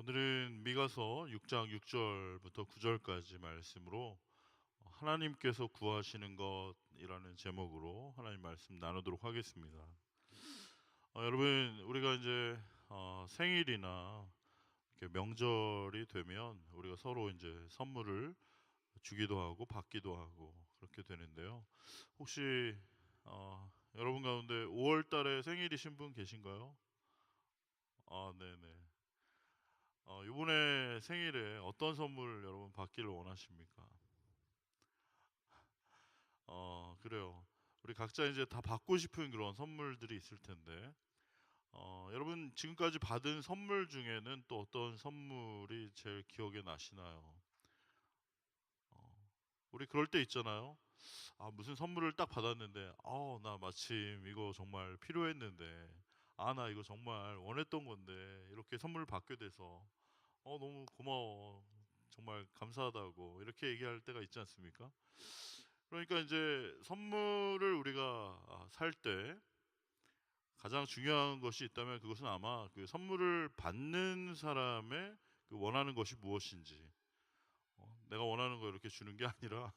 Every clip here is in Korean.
오늘은 미가서 6장 6절부터 9절까지 말씀으로 하나님께서 구하시는 것이라는 제목으로 하나님 말씀 나누도록 하겠습니다. 여러분, 우리가 이제 생일이나 이렇게 명절이 되면 우리가 서로 이제 선물을 주기도 하고 받기도 하고 그렇게 되는데요. 혹시 여러분 가운데 5월 달에 생일이신 분 계신가요? 네네. 이번에 생일에 어떤 선물 여러분 받기를 원하십니까? 그래요. 우리 각자 이제 다 받고 싶은 그런 선물들이 있을 텐데, 여러분 지금까지 받은 선물 중에는 또 어떤 선물이 제일 기억에 나시나요? 어, 우리 그럴 때 있잖아요. 무슨 선물을 딱 받았는데, 나 마침 이거 정말 필요했는데, 나 이거 정말 원했던 건데, 이렇게 선물을 받게 돼서, 너무 고마워. 정말 감사하다고 이렇게 얘기할 때가 있지 않습니까? 그러니까 이제 선물을 우리가 살 때 가장 중요한 것이 있다면 그것은 아마 그 선물을 받는 사람의 그 원하는 것이 무엇인지, 내가 원하는 거 이렇게 주는 게 아니라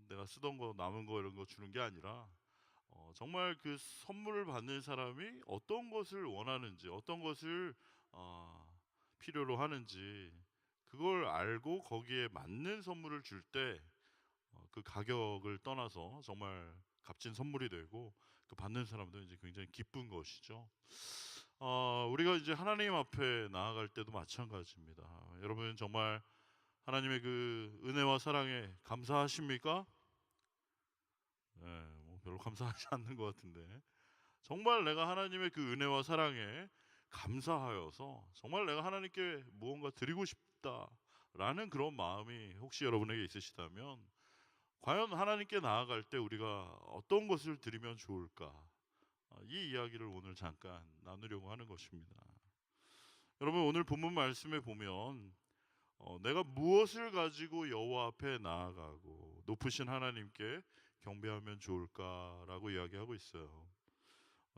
내가 쓰던 거 남은 거 이런 거 주는 게 아니라 정말 그 선물을 받는 사람이 어떤 것을 원하는지, 어떤 것을 필요로 하는지 그걸 알고 거기에 맞는 선물을 줄 때 그 가격을 떠나서 정말 값진 선물이 되고 그 받는 사람도 이제 굉장히 기쁜 것이죠. 우리가 이제 하나님 앞에 나아갈 때도 마찬가지입니다. 여러분 정말 하나님의 그 은혜와 사랑에 감사하십니까? 네, 뭐 별로 감사하지 않는 것 같은데 정말 내가 하나님의 그 은혜와 사랑에 감사하여서 정말 내가 하나님께 무언가 드리고 싶다라는 그런 마음이 혹시 여러분에게 있으시다면 과연 하나님께 나아갈 때 우리가 어떤 것을 드리면 좋을까? 이 이야기를 오늘 잠깐 나누려고 하는 것입니다. 여러분 오늘 본문 말씀에 보면 내가 무엇을 가지고 여호와 앞에 나아가고 높으신 하나님께 경배하면 좋을까라고 이야기하고 있어요.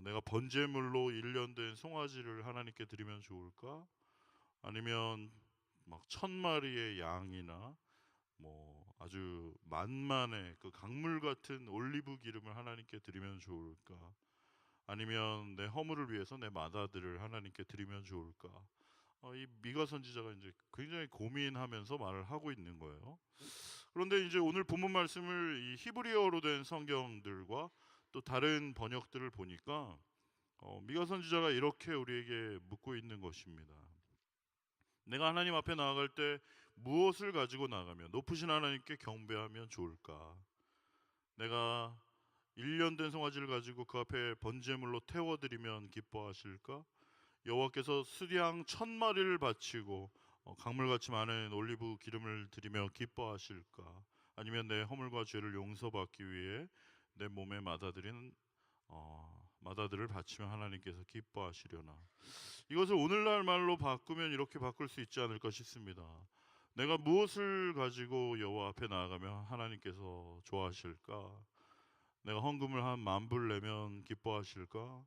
내가 번제물로 1년 된 송아지를 하나님께 드리면 좋을까? 아니면 막 1,000마리의 양이나 뭐 아주 만만의 그 강물 같은 올리브 기름을 하나님께 드리면 좋을까? 아니면 내 허물을 위해서 내 맏아들을 하나님께 드리면 좋을까? 이 미가 선지자가 이제 굉장히 고민하면서 말을 하고 있는 거예요. 그런데 이제 오늘 본문 말씀을 이 히브리어로 된 성경들과 또 다른 번역들을 보니까 미가 선지자가 이렇게 우리에게 묻고 있는 것입니다. 내가 하나님 앞에 나아갈 때 무엇을 가지고 나가며 높으신 하나님께 경배하면 좋을까? 내가 1년 된 송아지를 가지고 그 앞에 번제물로 태워드리면 기뻐하실까? 여호와께서 수량 1,000마리를 바치고 강물같이 많은 올리브 기름을 드리며 기뻐하실까? 아니면 내 허물과 죄를 용서받기 위해 내 몸에 맏아들을 바치면 하나님께서 기뻐하시려나? 이것을 오늘날 말로 바꾸면 이렇게 바꿀 수 있지 않을까 싶습니다. 내가 무엇을 가지고 여호와 앞에 나아가면 하나님께서 좋아하실까? 내가 헌금을 한 10,000불 내면 기뻐하실까?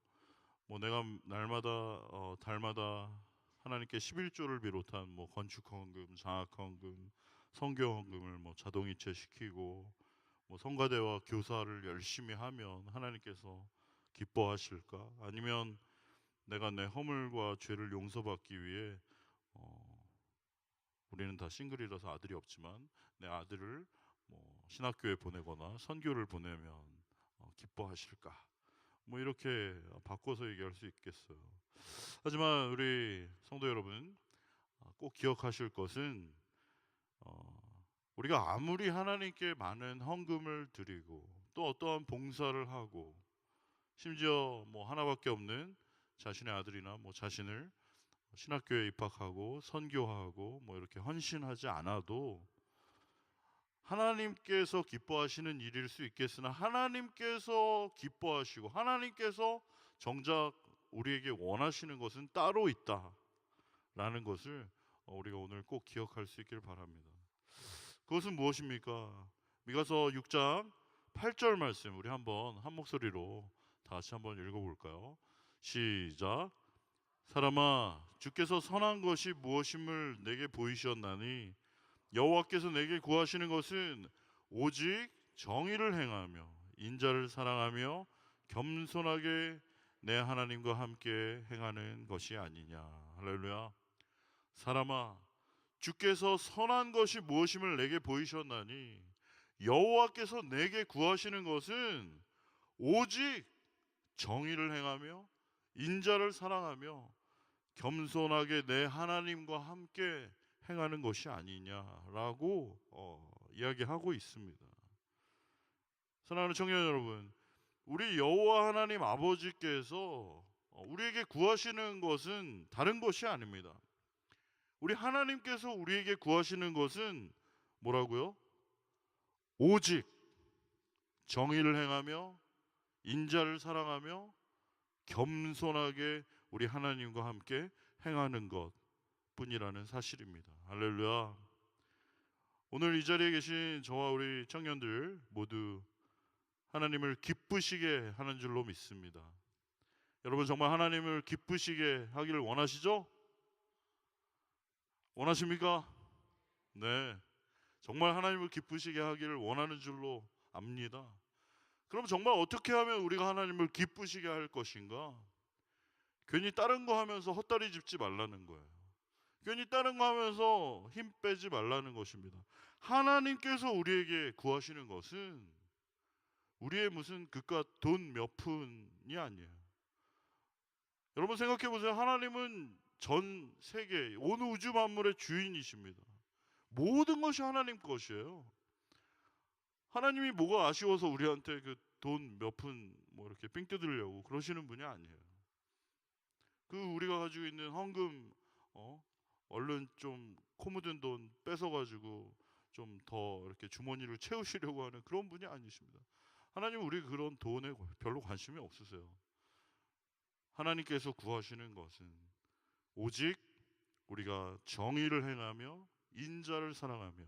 뭐 내가 날마다 달마다 하나님께 11조를 비롯한 뭐 건축 헌금, 장학 헌금, 선교 헌금을 뭐 자동이체 시키고 뭐 성가대와 교사를 열심히 하면 하나님께서 기뻐하실까? 아니면 내가 내 허물과 죄를 용서받기 위해 어, 우리는 다 싱글이라서 아들이 없지만 내 아들을 뭐 신학교에 보내거나 선교를 보내면 기뻐하실까? 뭐 이렇게 바꿔서 얘기할 수 있겠어요. 하지만 우리 성도 여러분 꼭 기억하실 것은 우리가 아무리 하나님께 많은 헌금을 드리고 또 어떠한 봉사를 하고 심지어 뭐 하나밖에 없는 자신의 아들이나 뭐 자신을 신학교에 입학하고 선교하고 뭐 이렇게 헌신하지 않아도 하나님께서 기뻐하시는 일일 수 있겠으나 하나님께서 기뻐하시고 하나님께서 정작 우리에게 원하시는 것은 따로 있다라는 것을 우리가 오늘 꼭 기억할 수 있길 바랍니다. 그것은 무엇입니까? 미가서 6장 8절 말씀 우리 한번 한 목소리로 다 같이 한번 읽어볼까요? 시작. 사람아, 주께서 선한 것이 무엇임을 내게 보이셨나니 여호와께서 내게 구하시는 것은 오직 정의를 행하며 인자를 사랑하며 겸손하게 내 하나님과 함께 행하는 것이 아니냐. 할렐루야. 사람아, 주께서 선한 것이 무엇임을 내게 보이셨나니 여호와께서 내게 구하시는 것은 오직 정의를 행하며 인자를 사랑하며 겸손하게 내 하나님과 함께 행하는 것이 아니냐라고 이야기하고 있습니다. 사랑하는 청년 여러분, 우리 여호와 하나님 아버지께서 우리에게 구하시는 것은 다른 것이 아닙니다. 우리 하나님께서 우리에게 구하시는 것은 뭐라고요? 오직 정의를 행하며 인자를 사랑하며 겸손하게 우리 하나님과 함께 행하는 것 뿐이라는 사실입니다. 할렐루야. 오늘 이 자리에 계신 저와 우리 청년들 모두 하나님을 기쁘시게 하는 줄로 믿습니다. 여러분 정말 하나님을 기쁘시게 하기를 원하시죠? 원하십니까? 네. 정말 하나님을 기쁘시게 하기를 원하는 줄로 압니다. 그럼 정말 어떻게 하면 우리가 하나님을 기쁘시게 할 것인가? 괜히 다른 거 하면서 헛다리 짚지 말라는 거예요. 괜히 다른 거 하면서 힘 빼지 말라는 것입니다. 하나님께서 우리에게 구하시는 것은 우리의 무슨 그깟 돈 몇 푼이 아니에요. 여러분 생각해 보세요. 하나님은 전 세계 온 우주 만물의 주인이십니다. 모든 것이 하나님 것이에요. 하나님이 뭐가 아쉬워서 우리한테 그 돈 몇 푼 뭐 이렇게 삥 뜯으려고 그러시는 분이 아니에요. 그 우리가 가지고 있는 헌금 얼른 좀 코 묻은 돈 뺏어가지고 좀 더 이렇게 주머니를 채우시려고 하는 그런 분이 아니십니다. 하나님은 우리 그런 돈에 별로 관심이 없으세요. 하나님께서 구하시는 것은 오직 우리가 정의를 행하며 인자를 사랑하며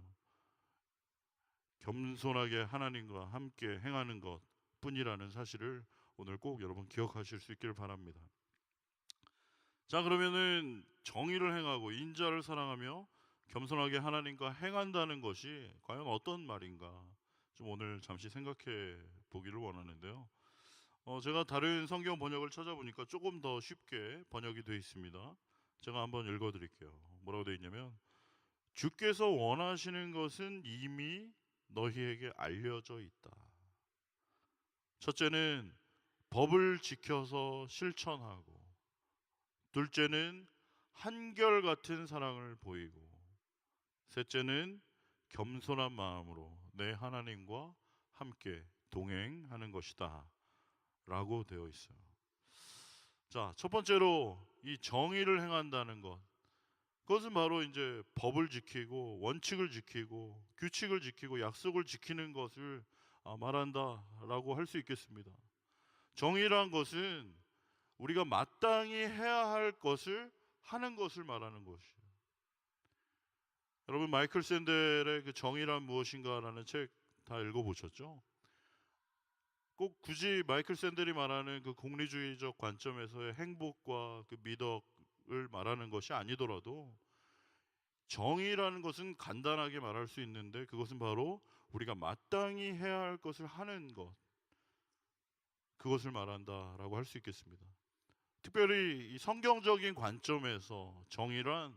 겸손하게 하나님과 함께 행하는 것 뿐이라는 사실을 오늘 꼭 여러분 기억하실 수 있기를 바랍니다. 자, 그러면은 정의를 행하고 인자를 사랑하며 겸손하게 하나님과 행한다는 것이 과연 어떤 말인가 좀 오늘 잠시 생각해 보기를 원하는데요. 제가 다른 성경 번역을 찾아보니까 조금 더 쉽게 번역이 되어 있습니다. 제가 한번 읽어드릴게요. 뭐라고 되어 있냐면 주께서 원하시는 것은 이미 너희에게 알려져 있다. 첫째는 법을 지켜서 실천하고, 둘째는 한결같은 사랑을 보이고, 셋째는 겸손한 마음으로 내 하나님과 함께 동행하는 것이다 라고 되어 있어요. 자, 첫 번째로 이 정의를 행한다는 것, 그것은 바로 이제 법을 지키고 원칙을 지키고 규칙을 지키고 약속을 지키는 것을 말한다라고 할 수 있겠습니다. 정의란 것은 우리가 마땅히 해야 할 것을 하는 것을 말하는 것이에요. 여러분 마이클 샌델의 그 정의란 무엇인가라는 책 다 읽어보셨죠? 꼭 굳이 마이클 샌델이 말하는 그 공리주의적 관점에서의 행복과 그 미덕을 말하는 것이 아니더라도 정의라는 것은 간단하게 말할 수 있는데 그것은 바로 우리가 마땅히 해야 할 것을 하는 것, 그것을 말한다라고 할 수 있겠습니다. 특별히 이 성경적인 관점에서 정의란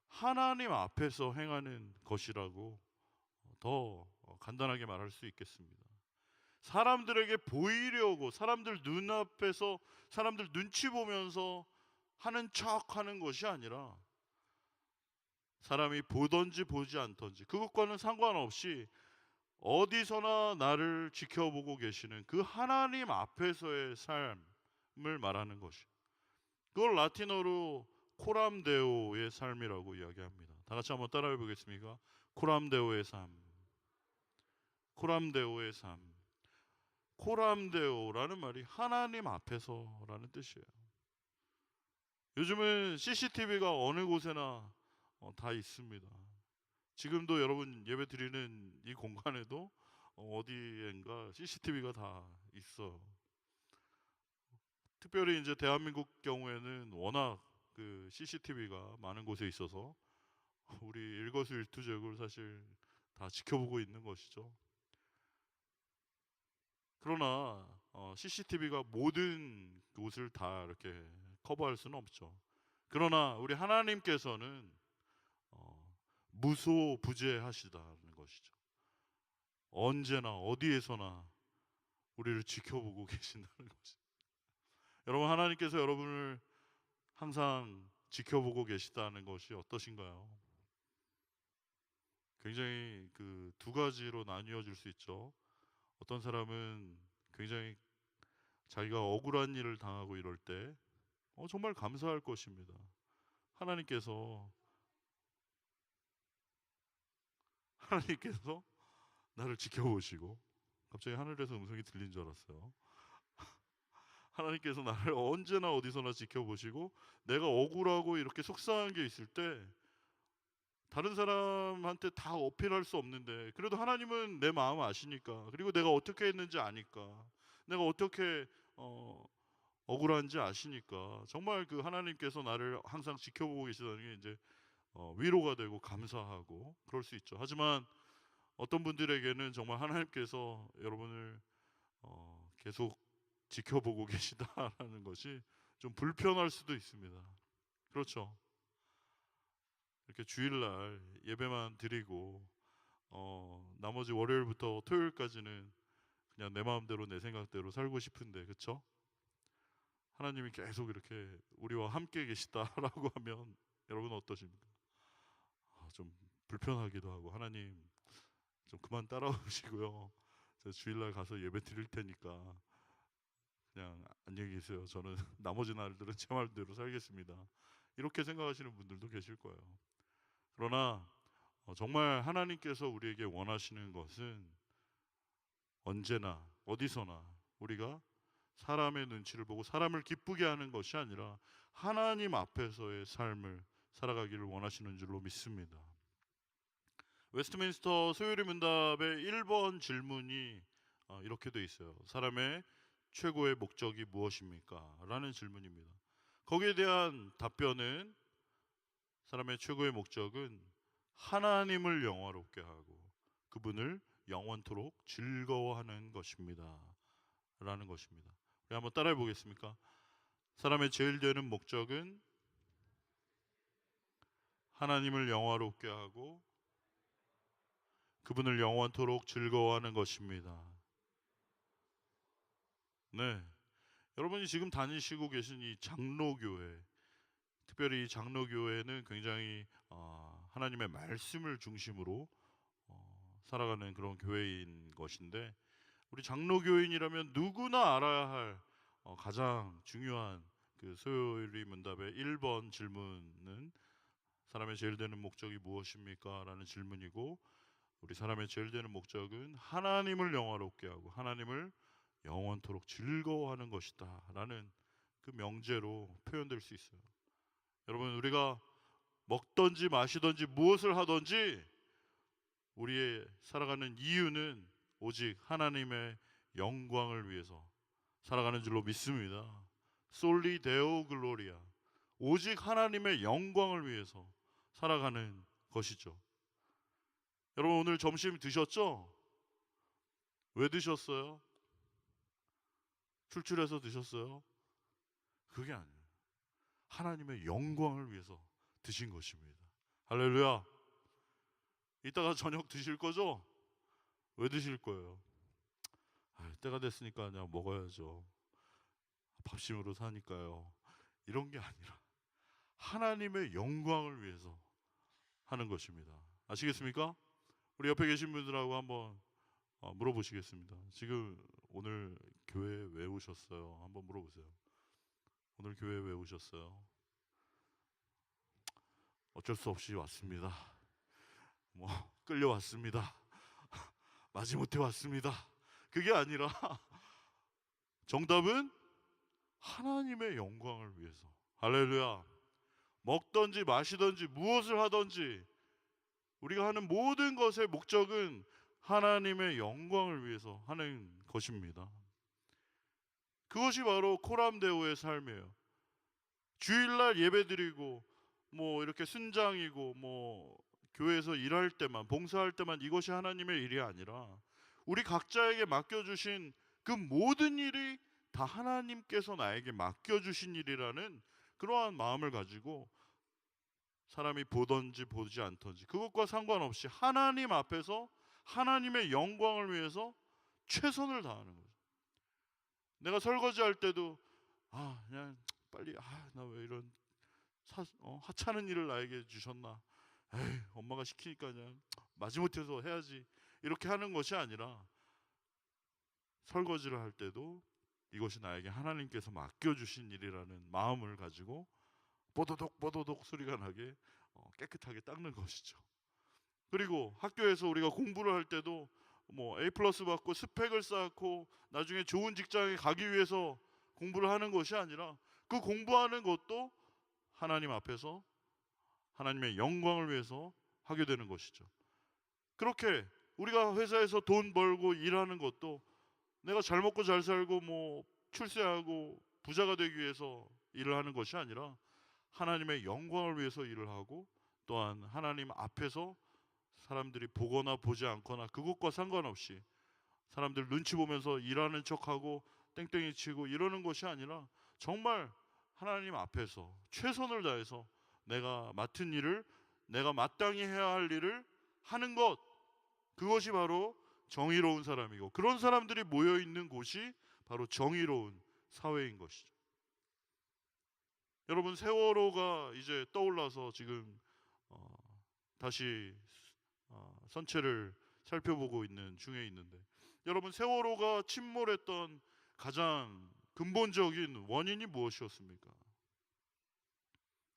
하나님 앞에서 행하는 것이라고 더 간단하게 말할 수 있겠습니다. 사람들에게 보이려고 사람들 눈앞에서 사람들 눈치 보면서 하는 척 하는 것이 아니라 사람이 보든지 보지 않든지 그것과는 상관없이 어디서나 나를 지켜보고 계시는 그 하나님 앞에서의 삶을 말하는 것이, 그걸 라틴어로 코람데오의 삶이라고 이야기합니다. 다 같이 한번 따라해 보겠습니까? 코람데오의 삶. 코람데오의 삶. 코람데오라는 말이 하나님 앞에서라는 뜻이에요. 요즘은 CCTV가 어느 곳에나 다 있습니다. 지금도 여러분 예배 드리는 이 공간에도 어디엔가 CCTV가 다 있어요. 특별히 이제 대한민국 경우에는 워낙 그 CCTV가 많은 곳에 있어서 우리 일거수일투족을 사실 다 지켜보고 있는 것이죠. 그러나 CCTV가 모든 곳을 다 이렇게 커버할 수는 없죠. 그러나 우리 하나님께서는 무소부재하시다는 것이죠. 언제나 어디에서나 우리를 지켜보고 계신다는 것이죠. 여러분, 하나님께서 여러분을 항상 지켜보고 계시다는 것이 어떠신가요? 굉장히 그 두 가지로 나뉘어질 수 있죠. 어떤 사람은 굉장히 자기가 억울한 일을 당하고 이럴 때 정말 감사할 것입니다. 하나님께서 나를 지켜보시고, 갑자기 하늘에서 음성이 들린 줄 알았어요. 하나님께서 나를 언제나 어디서나 지켜보시고, 내가 억울하고 이렇게 속상한 게 있을 때 다른 사람한테 다 어필할 수 없는데, 그래도 하나님은 내 마음 아시니까, 그리고 내가 어떻게 했는지 아니까, 내가 어떻게 억울한지 아시니까, 정말 그 하나님께서 나를 항상 지켜보고 계시다는 게 이제 위로가 되고 감사하고 그럴 수 있죠. 하지만 어떤 분들에게는 정말 하나님께서 여러분을 계속 지켜보고 계시다라는 것이 좀 불편할 수도 있습니다. 그렇죠. 이렇게 주일날 예배만 드리고 나머지 월요일부터 토요일까지는 그냥 내 마음대로 내 생각대로 살고 싶은데, 그렇죠? 하나님이 계속 이렇게 우리와 함께 계시다라고 하면 여러분 어떠십니까? 좀 불편하기도 하고, 하나님 좀 그만 따라오시고요. 저 주일날 가서 예배 드릴 테니까 그냥 안녕히 계세요. 저는 나머지 날들은 제 말대로 살겠습니다. 이렇게 생각하시는 분들도 계실 거예요. 그러나 정말 하나님께서 우리에게 원하시는 것은 언제나 어디서나 우리가 사람의 눈치를 보고 사람을 기쁘게 하는 것이 아니라 하나님 앞에서의 삶을 살아가기를 원하시는 줄로 믿습니다. 웨스트민스터 소요리 문답의 1번 질문이 이렇게 돼 있어요. 사람의 최고의 목적이 무엇입니까? 라는 질문입니다. 거기에 대한 답변은 사람의 최고의 목적은 하나님을 영화롭게 하고 그분을 영원토록 즐거워하는 것입니다. 라는 것입니다. 우리 한번 따라해 보겠습니까? 사람의 제일 되는 목적은 하나님을 영화롭게 하고 그분을 영원토록 즐거워하는 것입니다. 네. 여러분이 지금 다니시고 계신 이 장로교회, 특별히 이 장로교회는 굉장히 하나님의 말씀을 중심으로 살아가는 그런 교회인 것인데, 우리 장로교인이라면 누구나 알아야 할 가장 중요한 그 소요리 문답의 1번 질문은 사람의 제일 되는 목적이 무엇입니까? 라는 질문이고, 우리 사람의 제일 되는 목적은 하나님을 영화롭게 하고 하나님을 영원토록 즐거워하는 것이다 라는 그 명제로 표현될 수 있어요. 여러분, 우리가 먹든지 마시든지 무엇을 하든지 우리의 살아가는 이유는 오직 하나님의 영광을 위해서 살아가는 줄로 믿습니다. 솔리 데오 글로리아, 오직 하나님의 영광을 위해서 살아가는 것이죠. 여러분, 오늘 점심 드셨죠? 왜 드셨어요? 출출해서 드셨어요? 그게 아니에요. 하나님의 영광을 위해서 드신 것입니다. 할렐루야. 이따가 저녁 드실 거죠? 왜 드실 거예요? 때가 됐으니까 그냥 먹어야죠. 밥심으로 사니까요. 이런 게 아니라 하나님의 영광을 위해서 하는 것입니다. 아시겠습니까? 우리 옆에 계신 분들하고 한번 물어보시겠습니다. 지금 오늘 교회 왜 오셨어요? 한번 물어보세요. 오늘 교회 왜 오셨어요? 어쩔 수 없이 왔습니다. 뭐 끌려왔습니다. 마지못해 왔습니다. 그게 아니라 정답은 하나님의 영광을 위해서. 할렐루야. 먹든지 마시든지 무엇을 하든지 우리가 하는 모든 것의 목적은 하나님의 영광을 위해서 하는 것입니다. 그것이 바로 코람데오의 삶이에요. 주일날 예배드리고 뭐 이렇게 순장이고 뭐 교회에서 일할 때만, 봉사할 때만 이것이 하나님의 일이 아니라 우리 각자에게 맡겨주신 그 모든 일이 다 하나님께서 나에게 맡겨주신 일이라는 그러한 마음을 가지고 사람이 보든지 보지 않든지 그것과 상관없이 하나님 앞에서 하나님의 영광을 위해서 최선을 다하는 거죠. 내가 설거지할 때도 그냥 빨리 나 왜 이런 하찮은 일을 나에게 주셨나, 에이, 엄마가 시키니까 그냥 마지못해서 해야지, 이렇게 하는 것이 아니라 설거지를 할 때도 이것이 나에게 하나님께서 맡겨주신 일이라는 마음을 가지고 뽀도독 뽀도독 소리가 나게 깨끗하게 닦는 것이죠. 그리고 학교에서 우리가 공부를 할 때도 뭐 A 플러스 받고 스펙을 쌓고 나중에 좋은 직장에 가기 위해서 공부를 하는 것이 아니라 그 공부하는 것도 하나님 앞에서 하나님의 영광을 위해서 하게 되는 것이죠. 그렇게 우리가 회사에서 돈 벌고 일하는 것도 내가 잘 먹고 잘 살고 뭐 출세하고 부자가 되기 위해서 일을 하는 것이 아니라 하나님의 영광을 위해서 일을 하고, 또한 하나님 앞에서 사람들이 보거나 보지 않거나 그것과 상관없이 사람들 눈치 보면서 일하는 척하고 땡땡이 치고 이러는 것이 아니라 정말 하나님 앞에서 최선을 다해서 내가 맡은 일을, 내가 마땅히 해야 할 일을 하는 것, 그것이 바로 정의로운 사람이고, 그런 사람들이 모여 있는 곳이 바로 정의로운 사회인 것이죠. 여러분, 세월호가 이제 떠올라서 지금 다시 선체를 살펴보고 있는 중에 있는데, 여러분, 세월호가 침몰했던 가장 근본적인 원인이 무엇이었습니까?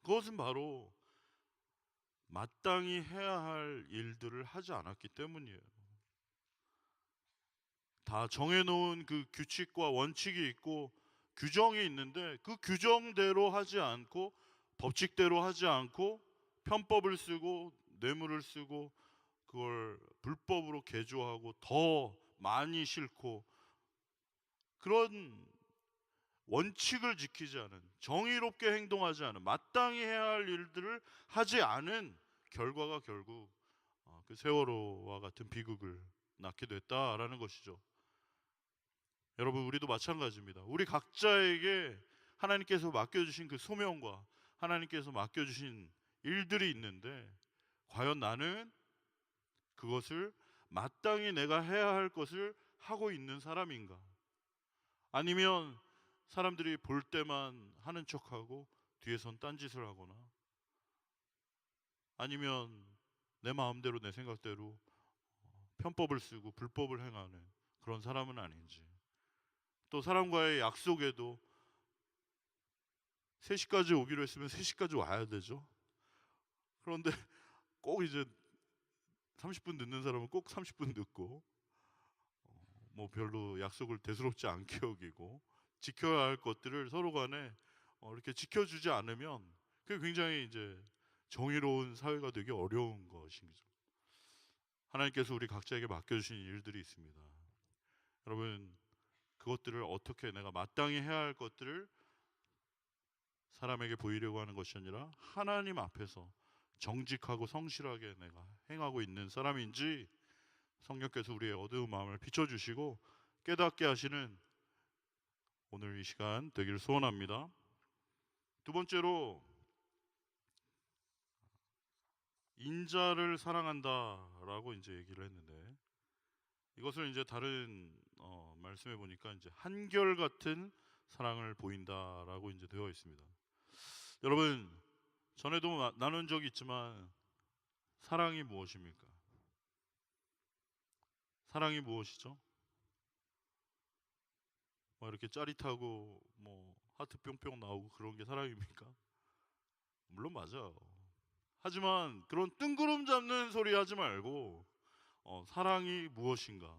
그것은 바로 마땅히 해야 할 일들을 하지 않았기 때문이에요. 다 정해놓은 그 규칙과 원칙이 있고 규정이 있는데 그 규정대로 하지 않고, 법칙대로 하지 않고 편법을 쓰고 뇌물을 쓰고 그걸 불법으로 개조하고 더 많이 싣고, 그런 원칙을 지키지 않은, 정의롭게 행동하지 않은, 마땅히 해야 할 일들을 하지 않은 결과가 결국 그 세월호와 같은 비극을 낳게 됐다라는 것이죠. 여러분, 우리도 마찬가지입니다. 우리 각자에게 하나님께서 맡겨주신 그 소명과 하나님께서 맡겨주신 일들이 있는데, 과연 나는 그것을 마땅히 내가 해야 할 것을 하고 있는 사람인가? 아니면 사람들이 볼 때만 하는 척하고 뒤에선 딴짓을 하거나, 아니면 내 마음대로 내 생각대로 편법을 쓰고 불법을 행하는 그런 사람은 아닌지, 또 사람과의 약속에도 3시까지 오기로 했으면 3시까지 와야 되죠. 그런데 꼭 이제 30분 늦는 사람은 꼭 30분 늦고, 뭐 별로 약속을 대수롭지 않게 여기고, 지켜야 할 것들을 서로 간에 이렇게 지켜주지 않으면 그게 굉장히 이제 정의로운 사회가 되기 어려운 것이죠. 하나님께서 우리 각자에게 맡겨주신 일들이 있습니다. 여러분, 그것들을 어떻게, 내가 마땅히 해야 할 것들을 사람에게 보이려고 하는 것이 아니라 하나님 앞에서 정직하고 성실하게 내가 행하고 있는 사람인지 성령께서 우리의 어두운 마음을 비춰주시고 깨닫게 하시는 오늘 이 시간 되기를 소원합니다. 두 번째로, 인자를 사랑한다라고 이제 얘기를 했는데, 이것을 이제 다른 말씀해 보니까 이제 한결같은 사랑을 보인다라고 이제 되어 있습니다. 여러분, 전에도 나눈 적이 있지만 사랑이 무엇입니까? 사랑이 무엇이죠? 뭐 이렇게 짜릿하고 뭐 하트 뿅뿅 나오고 그런 게 사랑입니까? 물론 맞아요. 하지만 그런 뜬구름 잡는 소리 하지 말고 사랑이 무엇인가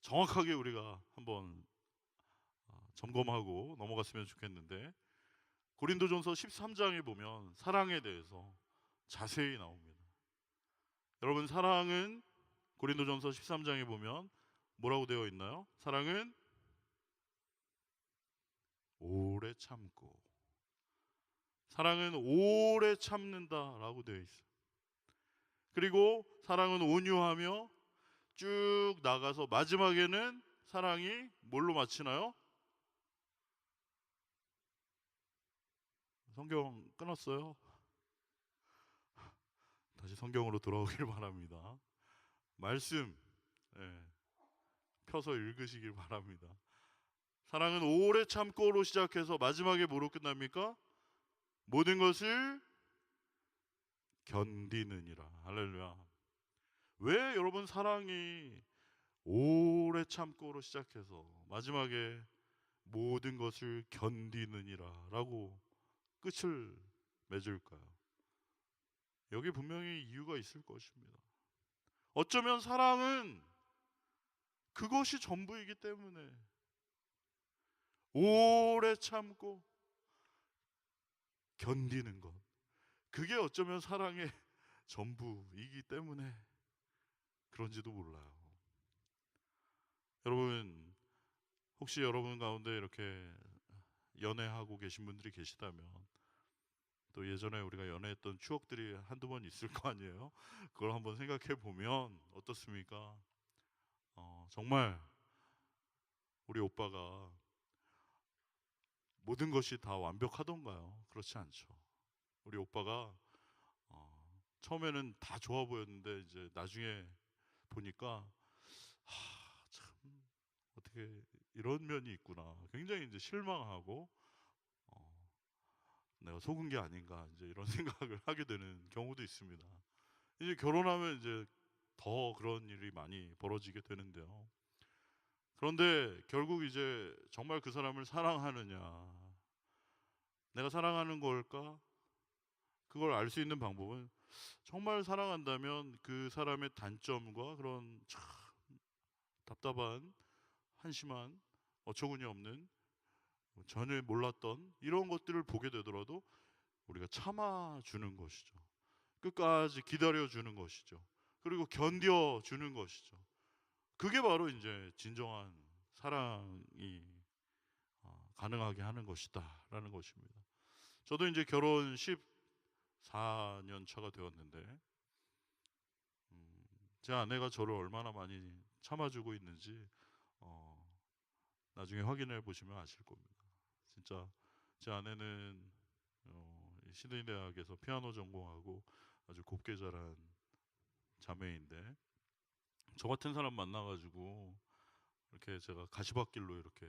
정확하게 우리가 한번 점검하고 넘어갔으면 좋겠는데, 고린도전서 13장에 보면 사랑에 대해서 자세히 나옵니다. 여러분, 사랑은 고린도전서 13장에 보면 뭐라고 되어 있나요? 사랑은 오래 참고. 사랑은 오래 참는다라고 되어 있어요. 그리고 사랑은 온유하며 쭉 나가서 마지막에는 사랑이 뭘로 마치나요? 성경 끊었어요? 다시 성경으로 돌아오길 바랍니다. 말씀 펴서 읽으시길 바랍니다. 사랑은 오래 참고로 시작해서 마지막에 뭐로 끝납니까? 모든 것을 견디느니라. 할렐루야. 왜 여러분 사랑이 오래 참고로 시작해서 마지막에 모든 것을 견디느니라 라고 끝을 맺을까요? 여기 분명히 이유가 있을 것입니다. 어쩌면 사랑은 그것이 전부이기 때문에 오래 참고 견디는 것, 그게 어쩌면 사랑의 전부이기 때문에 그런지도 몰라요. 여러분, 혹시 여러분 가운데 이렇게 연애하고 계신 분들이 계시다면 또 예전에 우리가 연애했던 추억들이 한두 번 있을 거 아니에요? 그걸 한번 생각해 보면 어떻습니까? 정말 우리 오빠가 모든 것이 다 완벽하던가요? 그렇지 않죠. 우리 오빠가 처음에는 다 좋아 보였는데 이제 나중에 보니까 참 어떻게 이런 면이 있구나. 굉장히 이제 실망하고 어, 내가 속은 게 아닌가 이제 이런 생각을 하게 되는 경우도 있습니다. 이제 결혼하면 이제 더 그런 일이 많이 벌어지게 되는데요. 그런데 결국 이제 정말 그 사람을 사랑하느냐, 내가 사랑하는 걸까? 그걸 알 수 있는 방법은 정말 사랑한다면 그 사람의 단점과 그런 참 답답한, 한심한, 어처구니 없는, 전혀 몰랐던 이런 것들을 보게 되더라도 우리가 참아주는 것이죠. 끝까지 기다려주는 것이죠. 그리고 견뎌주는 것이죠. 그게 바로 이제 진정한 사랑이 가능하게 하는 것이다라는 것입니다. 저도 이제 결혼 14년 차가 되었는데 제 아내가 저를 얼마나 많이 참아주고 있는지 나중에 확인해 보시면 아실 겁니다. 진짜 제 아내는 시드니 대학에서 피아노 전공하고 아주 곱게 자란 자매인데 저 같은 사람 만나가지고 이렇게 제가 가시밭길로 이렇게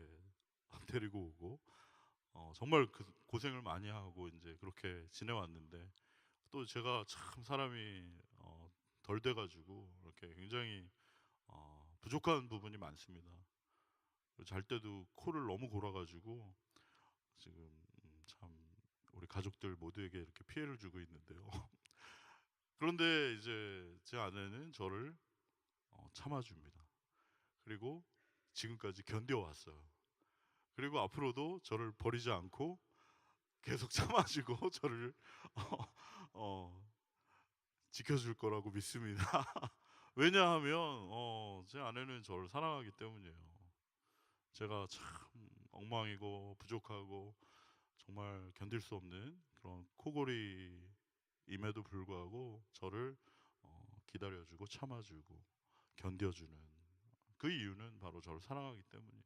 데리고 오고 정말 그 고생을 많이 하고 이제 그렇게 지내왔는데 또 제가 참 사람이 덜 돼가지고 이렇게 굉장히 부족한 부분이 많습니다. 잘 때도 코를 너무 골아가지고 지금 참 우리 가족들 모두에게 이렇게 피해를 주고 있는데요. 그런데 이제 제 아내는 저를 참아줍니다. 그리고 지금까지 견뎌왔어요. 그리고 앞으로도 저를 버리지 않고 계속 참아주고 저를 어, 어, 지켜줄 거라고 믿습니다. 왜냐하면 제 아내는 저를 사랑하기 때문이에요. 제가 참 엉망이고 부족하고 정말 견딜 수 없는 그런 코골이임에도 불구하고 저를 기다려주고 참아주고 견뎌주는 그 이유는 바로 저를 사랑하기 때문이에요.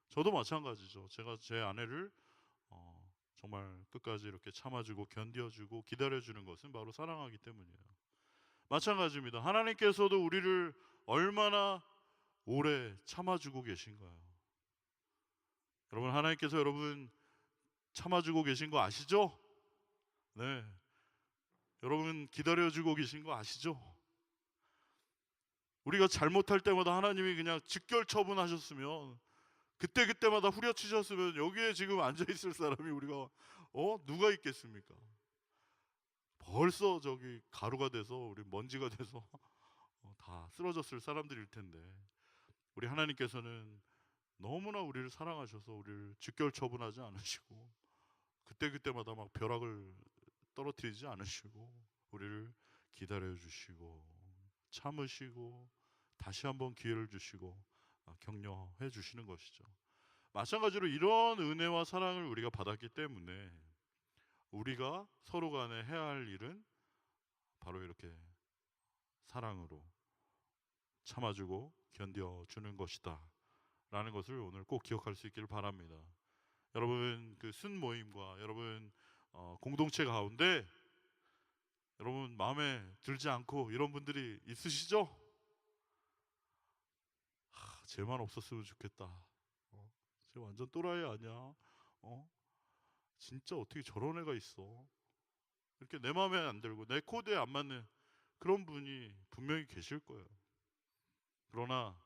저도 마찬가지죠. 제가 제 아내를 정말 끝까지 이렇게 참아주고 견뎌주고 기다려주는 것은 바로 사랑하기 때문이에요. 마찬가지입니다. 하나님께서도 우리를 얼마나 오래 참아주고 계신가요? 여러분, 하나님께서 여러분 참아주고 계신 거 아시죠? 네. 여러분 기다려주고 계신 거 아시죠? 우리가 잘못할 때마다 하나님이 그냥 직결 처분하셨으면 그때그때마다 후려치셨으면 여기에 지금 앉아있을 사람이 우리가 누가 있겠습니까? 벌써 저기 가루가 돼서 우리 먼지가 돼서 다 쓰러졌을 사람들일 텐데 우리 하나님께서는 너무나 우리를 사랑하셔서 우리를 직결 처분하지 않으시고 그때그때마다 막 벼락을 떨어뜨리지 않으시고 우리를 기다려 주시고 참으시고 다시 한번 기회를 주시고 격려해 주시는 것이죠. 마찬가지로 이런 은혜와 사랑을 우리가 받았기 때문에 우리가 서로 간에 해야 할 일은 바로 이렇게 사랑으로 참아주고 견뎌주는 것이다 라는 것을 오늘 꼭 기억할 수 있기를 바랍니다. 여러분 그 순모임과 여러분 공동체 가운데 여러분 마음에 들지 않고 이런 분들이 있으시죠? 쟤만 없었으면 좋겠다. 쟤 완전 또라이 아니야? 진짜 어떻게 저런 애가 있어? 이렇게 내 마음에 안 들고 내 코드에 안 맞는 그런 분이 분명히 계실 거예요. 그러나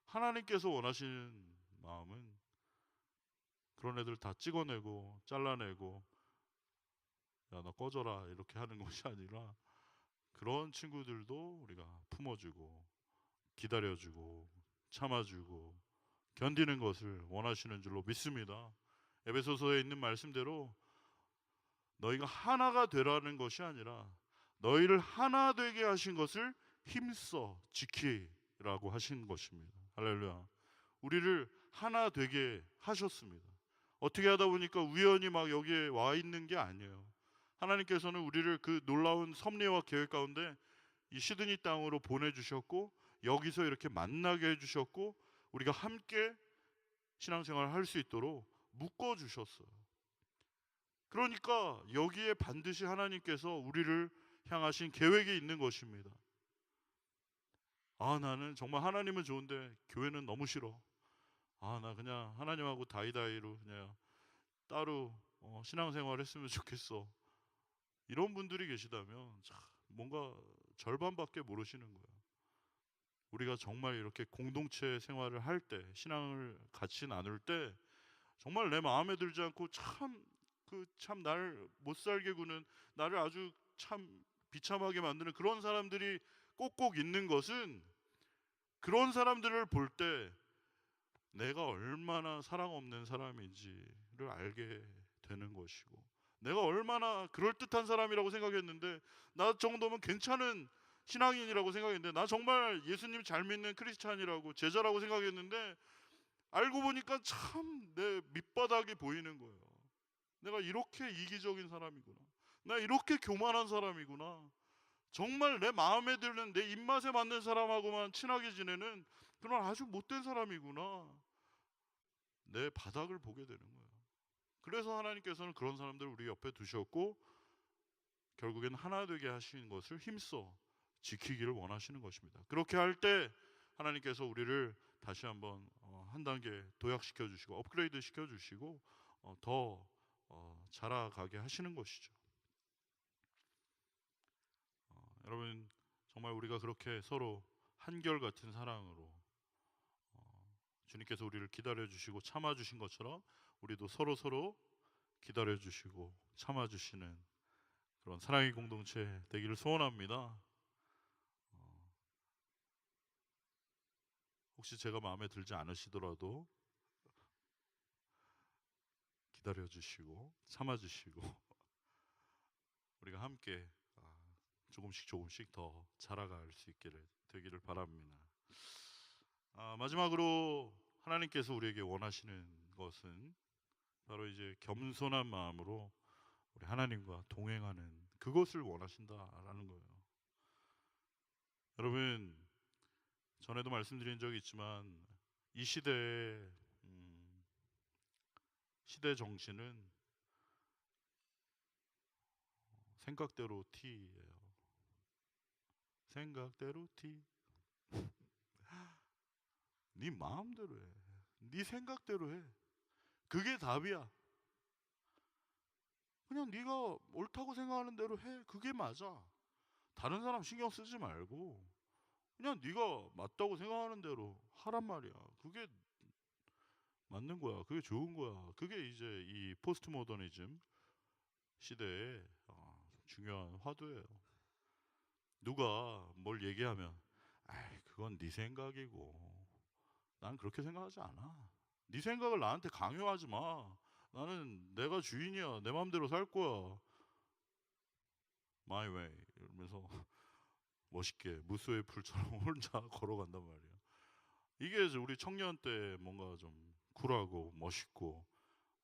하나님께서 원하시는 마음은 그런 애들 다 찍어내고 잘라내고 야 너 꺼져라 이렇게 하는 것이 아니라 그런 친구들도 우리가 품어주고 기다려주고 참아주고 견디는 것을 원하시는 줄로 믿습니다. 에베소서에 있는 말씀대로 너희가 하나가 되라는 것이 아니라 너희를 하나 되게 하신 것을 힘써 지키라고 하신 것입니다. 할렐루야. 우리를 하나 되게 하셨습니다. 어떻게 하다 보니까 우연히 막 여기에 와 있는 게 아니에요. 하나님께서는 우리를 그 놀라운 섭리와 계획 가운데 이 시드니 땅으로 보내주셨고 여기서 이렇게 만나게 해주셨고 우리가 함께 신앙생활을 할 수 있도록 묶어주셨어요. 그러니까 여기에 반드시 하나님께서 우리를 향하신 계획이 있는 것입니다. 나는 정말 하나님은 좋은데 교회는 너무 싫어. 나 그냥 하나님하고 다이다이로 그냥 따로 신앙생활 했으면 좋겠어. 이런 분들이 계시다면 참 뭔가 절반밖에 모르시는 거예요. 우리가 정말 이렇게 공동체 생활을 할 때, 신앙을 같이 나눌 때 정말 내 마음에 들지 않고 참 나를 못 살게 구는, 나를 아주 참 비참하게 만드는 그런 사람들이 꼭꼭 있는 것은 그런 사람들을 볼 때 내가 얼마나 사랑 없는 사람인지를 알게 되는 것이고, 내가 얼마나 그럴듯한 사람이라고 생각했는데 나 정도면 괜찮은 신앙인이라고 생각했는데, 나 정말 예수님 잘 믿는 크리스찬이라고 제자라고 생각했는데 알고 보니까 참 내 밑바닥이 보이는 거예요. 내가 이렇게 이기적인 사람이구나. 나 이렇게 교만한 사람이구나. 정말 내 마음에 드는 내 입맛에 맞는 사람하고만 친하게 지내는 그런 아주 못된 사람이구나. 내 바닥을 보게 되는 거예요. 그래서 하나님께서는 그런 사람들을 우리 옆에 두셨고 결국엔 하나 되게 하신 것을 힘써 지키기를 원하시는 것입니다. 그렇게 할 때 하나님께서 우리를 다시 한번 한 단계 도약시켜 주시고 업그레이드 시켜 주시고 더 자라가게 하시는 것이죠. 여러분 정말 우리가 그렇게 서로 한결같은 사랑으로 주님께서 우리를 기다려 주시고 참아 주신 것처럼 우리도 서로 기다려 주시고 참아 주시는 그런 사랑의 공동체 되기를 소원합니다. 혹시 제가 마음에 들지 않으시더라도 기다려 주시고 참아 주시고 우리가 함께 조금씩 더 자라갈 수 있기를 되기를 바랍니다. 마지막으로 하나님께서 우리에게 원하시는 것은 바로 이제 겸손한 마음으로 우리 하나님과 동행하는 그것을 원하신다라는 거예요. 여러분 전에도 말씀드린 적이 있지만 이 시대의 시대 정신은 생각대로 T예요. 생각대로 T. 네 마음대로 해. 네 생각대로 해. 그게 답이야. 그냥 네가 옳다고 생각하는 대로 해. 그게 맞아. 다른 사람 신경 쓰지 말고 그냥 네가 맞다고 생각하는 대로 하란 말이야. 그게 맞는 거야. 그게 좋은 거야. 그게 이제 이 포스트 모더니즘 시대의 중요한 화두예요. 누가 뭘 얘기하면 그건 네 생각이고 난 그렇게 생각하지 않아. 네 생각을 나한테 강요하지 마. 나는 내가 주인이야. 내 마음대로 살 거야. My way 이러면서 멋있게 무수의 풀처럼 혼자 걸어간단 말이야. 이게 우리 청년 때 뭔가 좀 쿨하고 멋있고,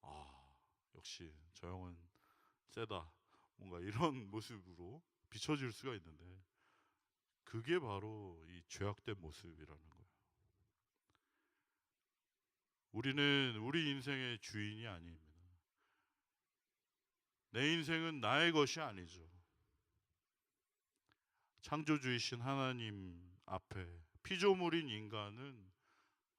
아, 역시 저 형은 세다, 뭔가 이런 모습으로 비춰질 수가 있는데, 그게 바로 이 죄악된 모습이라는 거예요. 우리는 우리 인생의 주인이 아닙니다. 내 인생은 나의 것이 아니죠. 창조주이신 하나님 앞에 피조물인 인간은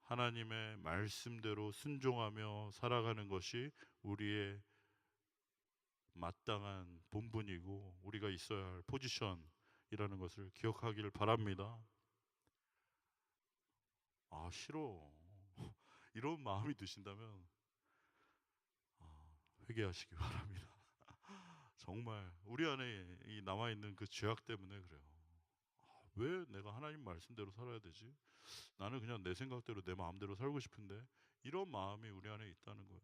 하나님의 말씀대로 순종하며 살아가는 것이 우리의 마땅한 본분이고 우리가 있어야 할 포지션이라는 것을 기억하기를 바랍니다. 아, 싫어. 이런 마음이 드신다면 회개하시기 바랍니다. 정말 우리 안에 이 남아있는 그 죄악 때문에 그래요. 왜 내가 하나님 말씀대로 살아야 되지? 나는 그냥 내 생각대로 내 마음대로 살고 싶은데, 이런 마음이 우리 안에 있다는 거예요.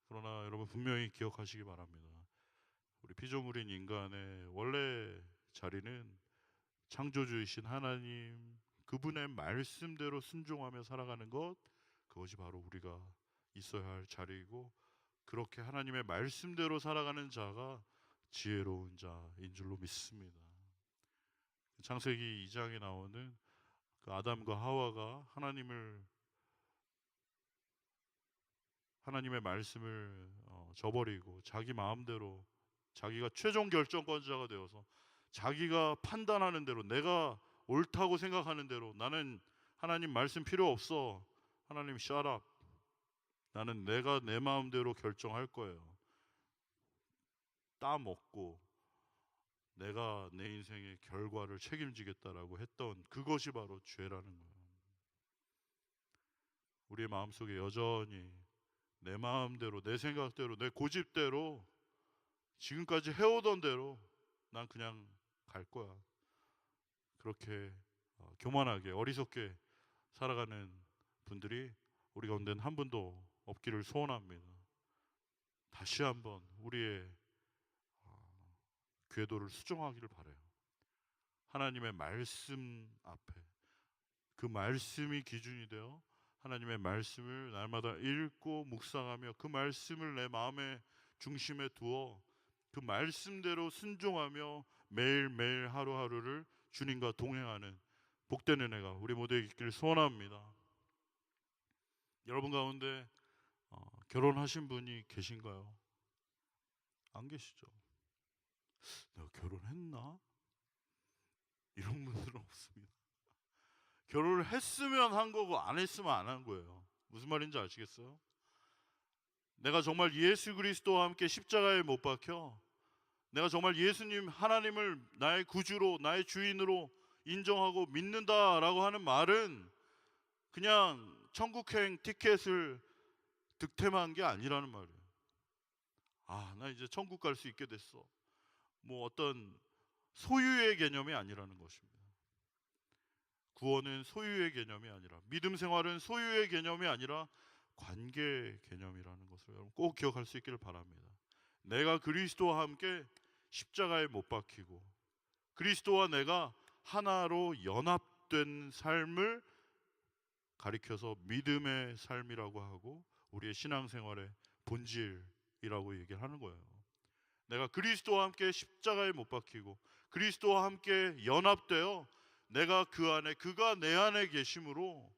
그러나 여러분 분명히 기억하시기 바랍니다. 우리 피조물인 인간의 원래 자리는 창조주이신 하나님 그분의 말씀대로 순종하며 살아가는 것, 그것이 바로 우리가 있어야 할 자리이고, 그렇게 하나님의 말씀대로 살아가는 자가 지혜로운 자인 줄로 믿습니다. 창세기 2장에 나오는 그 아담과 하와가 하나님의 말씀을 저버리고 자기 마음대로, 자기가 최종 결정권자가 되어서 자기가 판단하는 대로, 내가 옳다고 생각하는 대로, 나는 하나님 말씀 필요 없어, 하나님 shut up, 나는 내가 내 마음대로 결정할 거예요, 따먹고 내가 내 인생의 결과를 책임지겠다라고 했던 그것이 바로 죄라는 거예요. 우리의 마음속에 여전히 내 마음대로, 내 생각대로, 내 고집대로, 지금까지 해오던 대로 난 그냥 갈 거야, 그렇게 교만하게 어리석게 살아가는 분들이 우리 가운데는 한 분도 없기를 소원합니다. 다시 한번 우리의 궤도를 수정하기를 바라요. 하나님의 말씀 앞에, 그 말씀이 기준이 되어 하나님의 말씀을 날마다 읽고 묵상하며 그 말씀을 내 마음의 중심에 두어 그 말씀대로 순종하며 매일매일 하루하루를 주님과 동행하는 복된 은혜가 우리 모두에게 있기를 소원합니다. 여러분 가운데 결혼하신 분이 계신가요? 안 계시죠? 내가 결혼했나? 이런 분들은 없습니다. 결혼을 했으면 한 거고 안 했으면 안 한 거예요. 무슨 말인지 아시겠어요? 내가 정말 예수 그리스도와 함께 십자가에 못 박혀, 내가 정말 예수님 하나님을 나의 구주로, 나의 주인으로 인정하고 믿는다라고 하는 말은 그냥 천국행 티켓을 득템한 게 아니라는 말이에요. 아, 나 이제 천국 갈 수 있게 됐어, 뭐 어떤 소유의 개념이 아니라는 것입니다. 구원은 소유의 개념이 아니라, 믿음 생활은 소유의 개념이 아니라 관계 개념이라는 것을 여러분 꼭 기억할 수 있기를 바랍니다. 내가 그리스도와 함께 십자가에 못 박히고 그리스도와 내가 하나로 연합된 삶을 가리켜서 믿음의 삶이라고 하고 우리의 신앙생활의 본질이라고 얘기를 하는 거예요. 내가 그리스도와 함께 십자가에 못 박히고 그리스도와 함께 연합되어 내가 그 안에, 그가 내 안에 계심으로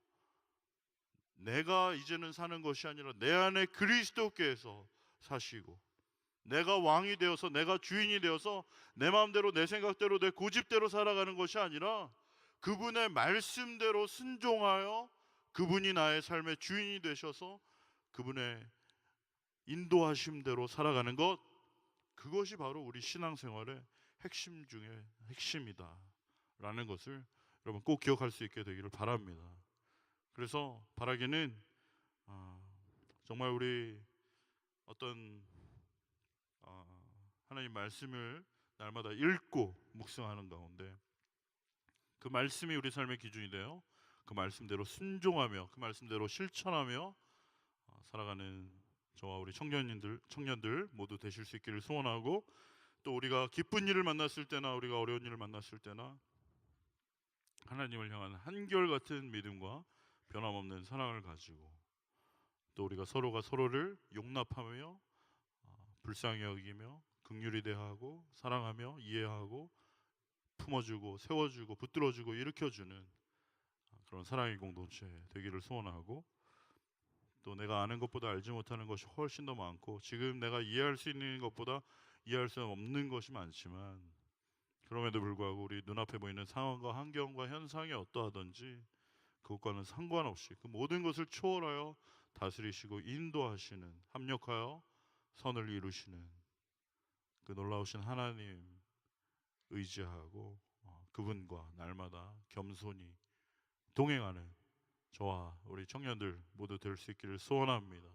내가 이제는 사는 것이 아니라 내 안에 그리스도께서 사시고 내가 왕이 되어서, 내가 주인이 되어서 내 마음대로, 내 생각대로, 내 고집대로 살아가는 것이 아니라 그분의 말씀대로 순종하여 그분이 나의 삶의 주인이 되셔서 그분의 인도하심대로 살아가는 것, 그것이 바로 우리 신앙생활의 핵심 중에 핵심이다 라는 것을 여러분 꼭 기억할 수 있게 되기를 바랍니다. 그래서 바라기는 정말 우리 어떤 하나님 말씀을 날마다 읽고 묵상하는 가운데 그 말씀이 우리 삶의 기준이 되어 그 말씀대로 순종하며 그 말씀대로 실천하며 살아가는 저와 우리 청년들 모두 되실 수 있기를 소원하고, 또 우리가 기쁜 일을 만났을 때나 우리가 어려운 일을 만났을 때나 하나님을 향한 한결같은 믿음과 변함없는 사랑을 가지고 또 우리가 서로가 서로를 용납하며 불쌍히 여기며 긍휼히 대하고 사랑하며 이해하고 품어주고 세워주고 붙들어주고 일으켜주는 그런 사랑의 공동체 되기를 소원하고, 또 내가 아는 것보다 알지 못하는 것이 훨씬 더 많고 지금 내가 이해할 수 있는 것보다 이해할 수 없는 것이 많지만, 그럼에도 불구하고 우리 눈앞에 보이는 상황과 환경과 현상이 어떠하든지 그것과는 상관없이 그 모든 것을 초월하여 다스리시고 인도하시는, 합력하여 선을 이루시는 그 놀라우신 하나님 의지하고 그분과 날마다 겸손히 동행하는 저와 우리 청년들 모두 될 수 있기를 소원합니다.